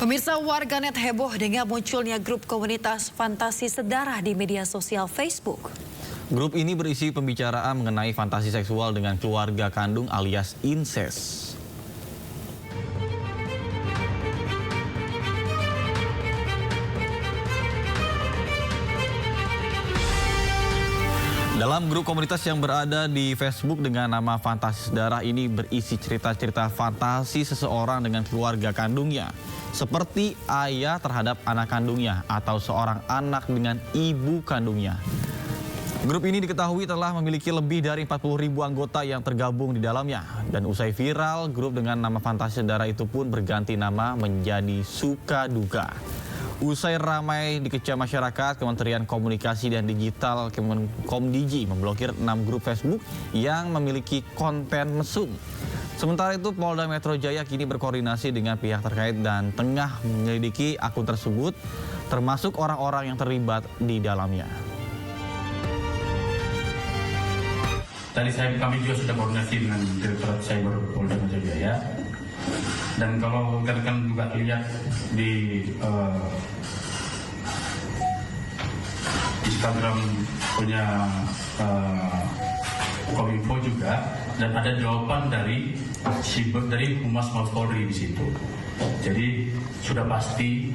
Pemirsa, warganet heboh dengan munculnya grup komunitas fantasi sedarah di media sosial Facebook. Grup ini berisi pembicaraan mengenai fantasi seksual dengan keluarga kandung alias incest. Dalam grup komunitas yang berada di Facebook dengan nama Fantasi Sedarah ini berisi cerita-cerita fantasi seseorang dengan keluarga kandungnya. Seperti ayah terhadap anak kandungnya atau seorang anak dengan ibu kandungnya. Grup ini diketahui telah memiliki lebih dari 40.000 anggota yang tergabung di dalamnya. Dan usai viral, grup dengan nama Fantasi Sedarah itu pun berganti nama menjadi Suka Duka. Usai ramai dikecam masyarakat, Kementerian Komunikasi dan Digital Komdigi memblokir 6 grup Facebook yang memiliki konten mesum. Sementara itu, Polda Metro Jaya kini berkoordinasi dengan pihak terkait dan tengah menyelidiki akun tersebut, termasuk orang-orang yang terlibat di dalamnya. Tadi kami juga sudah koordinasi dengan Direktorat Cyber Polda Metro Jaya. Dan kalau rekan-rekan juga lihat di Instagram punya Kominfo juga, dan ada jawaban dari Humas Mabes Polri di situ. Jadi sudah pasti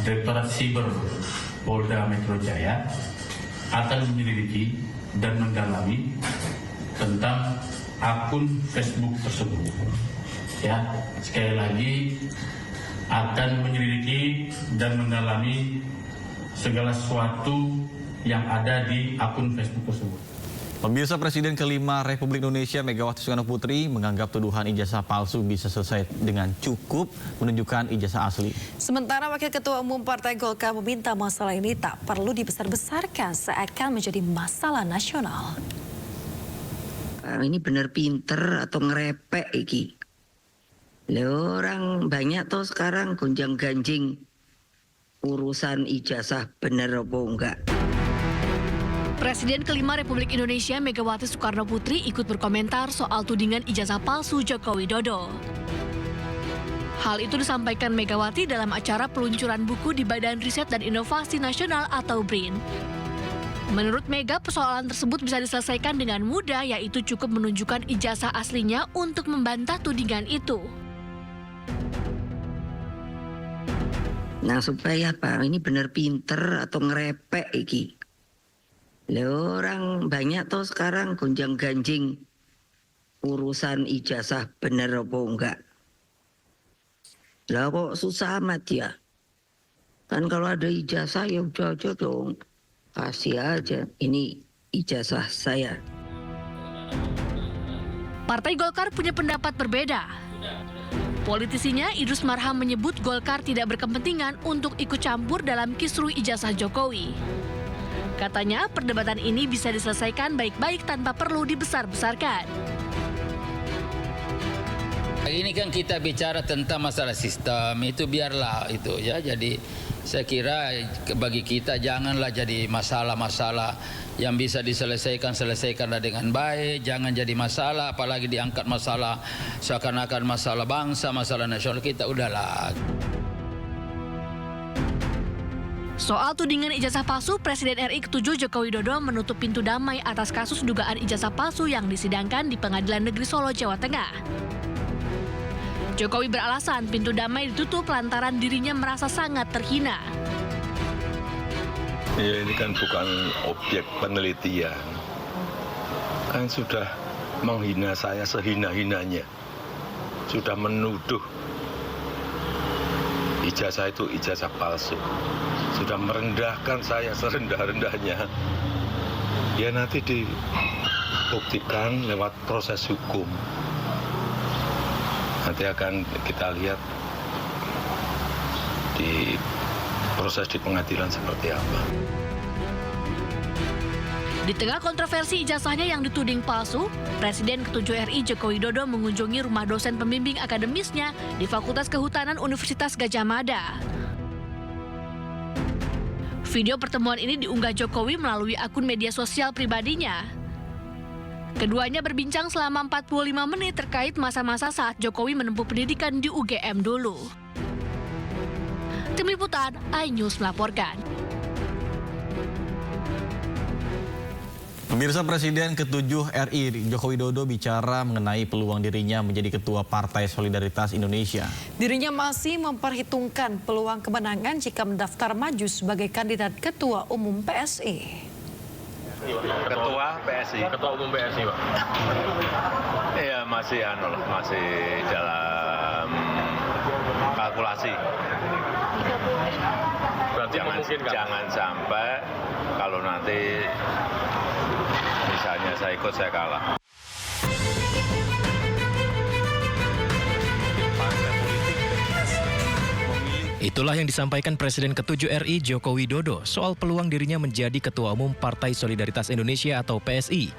Direktorat Cyber Polda Metro Jaya akan menyelidiki dan mendalami tentang akun Facebook tersebut. Ya, sekali lagi akan menyelidiki dan mendalami segala sesuatu yang ada di akun Facebook tersebut. Pemirsa, Presiden kelima Republik Indonesia Megawati Soekarno Putri menganggap tuduhan ijazah palsu bisa selesai dengan cukup menunjukkan ijazah asli. Sementara Wakil Ketua Umum Partai Golkar meminta masalah ini tak perlu dibesar-besarkan seakan menjadi masalah nasional. Ini bener pinter atau ngerepek iki? Loh, orang banyak tuh sekarang gonjang-ganjing urusan ijazah bener apa enggak. Presiden kelima Republik Indonesia Megawati Soekarno Putri ikut berkomentar soal tudingan ijazah palsu Joko Widodo. Hal itu disampaikan Megawati dalam acara peluncuran buku di Badan Riset dan Inovasi Nasional atau BRIN. Menurut Mega, persoalan tersebut bisa diselesaikan dengan mudah, yaitu cukup menunjukkan ijazah aslinya untuk membantah tudingan itu. Nah, supaya apa? Ini bener pinter atau ngerepek iki? Loh, orang banyak tuh sekarang gonjang-ganjing urusan ijazah bener apa enggak. Lah kok susah amat ya? Kan kalau ada ijazah ya udah aja dong. Kasih aja, ini ijazah saya. Partai Golkar punya pendapat berbeda. Politisinya Idrus Marham menyebut Golkar tidak berkepentingan untuk ikut campur dalam kisruh ijazah Jokowi. Katanya perdebatan ini bisa diselesaikan baik-baik tanpa perlu dibesar-besarkan. Ini kan kita bicara tentang masalah sistem, itu biarlah itu ya. Jadi saya kira bagi kita janganlah jadi masalah-masalah yang bisa selesaikanlah dengan baik. Jangan jadi masalah, apalagi diangkat masalah seakan-akan masalah bangsa, masalah nasional kita, udahlah. Soal tudingan ijazah palsu, Presiden RI ke-7 Joko Widodo menutup pintu damai atas kasus dugaan ijazah palsu yang disidangkan di Pengadilan Negeri Solo, Jawa Tengah. Jokowi beralasan pintu damai ditutup lantaran dirinya merasa sangat terhina. Ya, ini kan bukan objek penelitian. Kan sudah menghina saya sehina-hinanya. Sudah menuduh ijazah itu ijazah palsu. Sudah merendahkan saya serendah-rendahnya. Ya nanti dibuktikan lewat proses hukum. Nanti akan kita lihat di proses di pengadilan seperti apa. Di tengah kontroversi ijazahnya yang dituding palsu, Presiden ke-7 RI Joko Widodo mengunjungi rumah dosen pembimbing akademisnya di Fakultas Kehutanan Universitas Gadjah Mada. Video pertemuan ini diunggah Jokowi melalui akun media sosial pribadinya. Keduanya berbincang selama 45 menit terkait masa-masa saat Jokowi menempuh pendidikan di UGM dulu. Tim Liputan, iNews melaporkan. Pemirsa, Presiden ke-7 RI Joko Widodo bicara mengenai peluang dirinya menjadi Ketua Partai Solidaritas Indonesia. Dirinya masih memperhitungkan peluang kemenangan jika mendaftar maju sebagai kandidat Ketua Umum PSI. Ketua PSI. Ketua Umum PSI, Pak. Iya, masih dalam kalkulasi. Jangan sampai kalau nanti misalnya saya ikut, saya kalah. Itulah yang disampaikan Presiden ke-7 RI Joko Widodo soal peluang dirinya menjadi Ketua Umum Partai Solidaritas Indonesia atau PSI.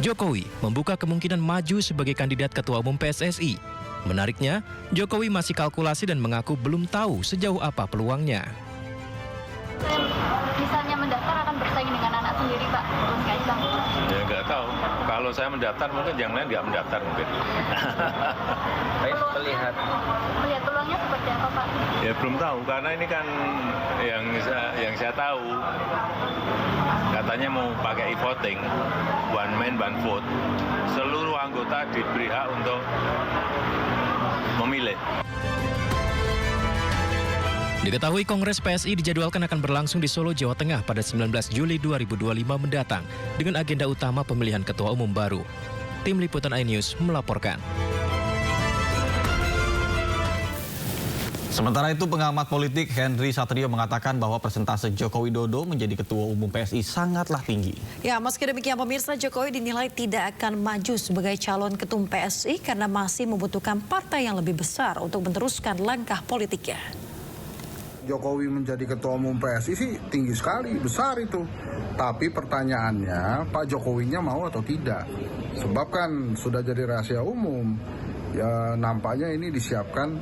Jokowi membuka kemungkinan maju sebagai kandidat Ketua Umum PSSI. Menariknya, Jokowi masih kalkulasi dan mengaku belum tahu sejauh apa peluangnya. Misalnya mendaftar akan bersaing dengan anak sendiri, Pak, Mas Kaisang? Ya nggak tahu. Kalau saya mendaftar mungkin yang lain nggak mendaftar mungkin. Melihat peluangnya seperti apa, Pak? Ya belum tahu karena ini kan yang saya tahu katanya mau pakai e-voting, one man one vote. Seluruh anggota diberi hak untuk memilih. Diketahui Kongres PSI dijadwalkan akan berlangsung di Solo, Jawa Tengah pada 19 Juli 2025 mendatang dengan agenda utama pemilihan Ketua Umum baru. Tim Liputan iNews melaporkan. Sementara itu, pengamat politik Henry Satrio mengatakan bahwa persentase Joko Widodo menjadi Ketua Umum PSI sangatlah tinggi. Ya, meski demikian pemirsa, Jokowi dinilai tidak akan maju sebagai calon ketum PSI karena masih membutuhkan partai yang lebih besar untuk meneruskan langkah politiknya. Jokowi menjadi Ketua Umum PSI sih tinggi sekali, besar itu. Tapi pertanyaannya, Pak Jokowinya mau atau tidak? Sebab kan sudah jadi rahasia umum. Ya nampaknya ini disiapkan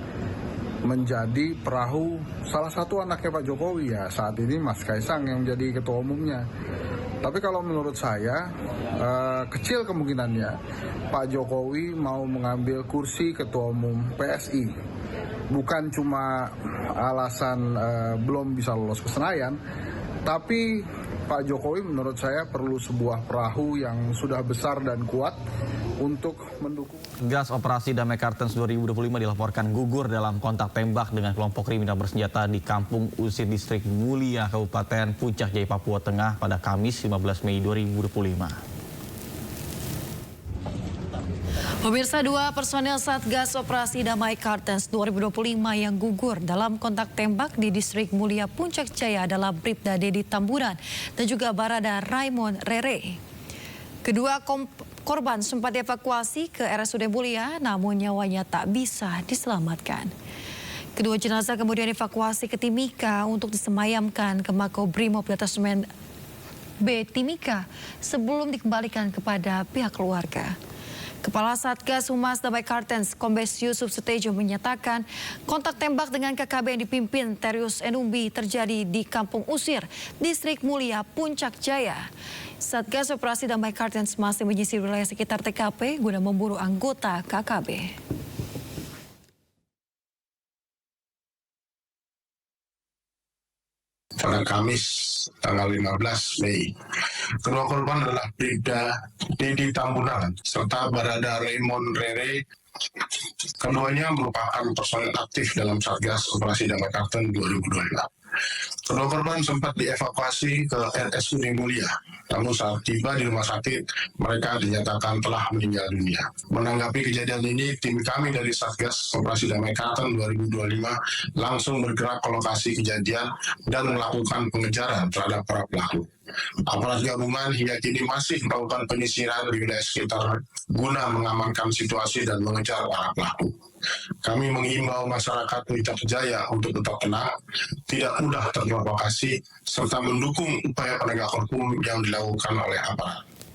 menjadi perahu salah satu anaknya Pak Jokowi ya. Saat ini Mas Kaisang yang menjadi Ketua Umumnya. Tapi kalau menurut saya, kecil kemungkinannya Pak Jokowi mau mengambil kursi Ketua Umum PSI. Bukan cuma alasan belum bisa lolos ke Senayan, tapi Pak Jokowi menurut saya perlu sebuah perahu yang sudah besar dan kuat untuk mendukung. Gas Operasi Damai Kartens 2025 dilaporkan gugur dalam kontak tembak dengan kelompok kriminal bersenjata di Kampung Usir Distrik Mulia, Kabupaten Puncak Jaya, Papua Tengah pada Kamis 15 Mei 2025. Pemirsa, 2 personel Satgas Operasi Damai Kartens 2025 yang gugur dalam kontak tembak di Distrik Mulia Puncak Jaya adalah Bribda Dedi Tamburan dan juga Barada Raymond Rere. Kedua korban sempat dievakuasi ke RSUD Mulia, namun nyawanya tak bisa diselamatkan. Kedua jenazah kemudian dievakuasi ke Timika untuk disemayamkan ke Makobrimob Detasemen B Timika sebelum dikembalikan kepada pihak keluarga. Kepala Satgas Humas Damai Kartens, Kombes Yusuf Sutejo menyatakan kontak tembak dengan KKB yang dipimpin Terius Enumbi terjadi di Kampung Usir, Distrik Mulia, Puncak Jaya. Satgas Operasi Damai Kartens masih menyisir wilayah sekitar TKP guna memburu anggota KKB. Pada Kamis tanggal 15 Mei. Kedua korban adalah Bribda Dedi Tamburan serta Barada Raymond Rere. Keduanya merupakan personel aktif dalam Satgas Operasi Damai Kartens 2025. Kedua korban sempat dievakuasi ke RSUD Mulia, namun saat tiba di rumah sakit, mereka dinyatakan telah meninggal dunia. Menanggapi kejadian ini, tim kami dari Satgas Operasi Damai Kartens 2025 langsung bergerak ke lokasi kejadian dan melakukan pengejaran terhadap para pelaku. Aparat gabungan hingga kini masih melakukan penyisiran di wilayah sekitar guna mengamankan situasi dan mengejar para pelaku. Kami mengimbau masyarakat Puncak Jaya untuk tetap tenang, tidak mudah terprovokasi, serta mendukung upaya penegakan hukum yang dilakukan oleh aparat.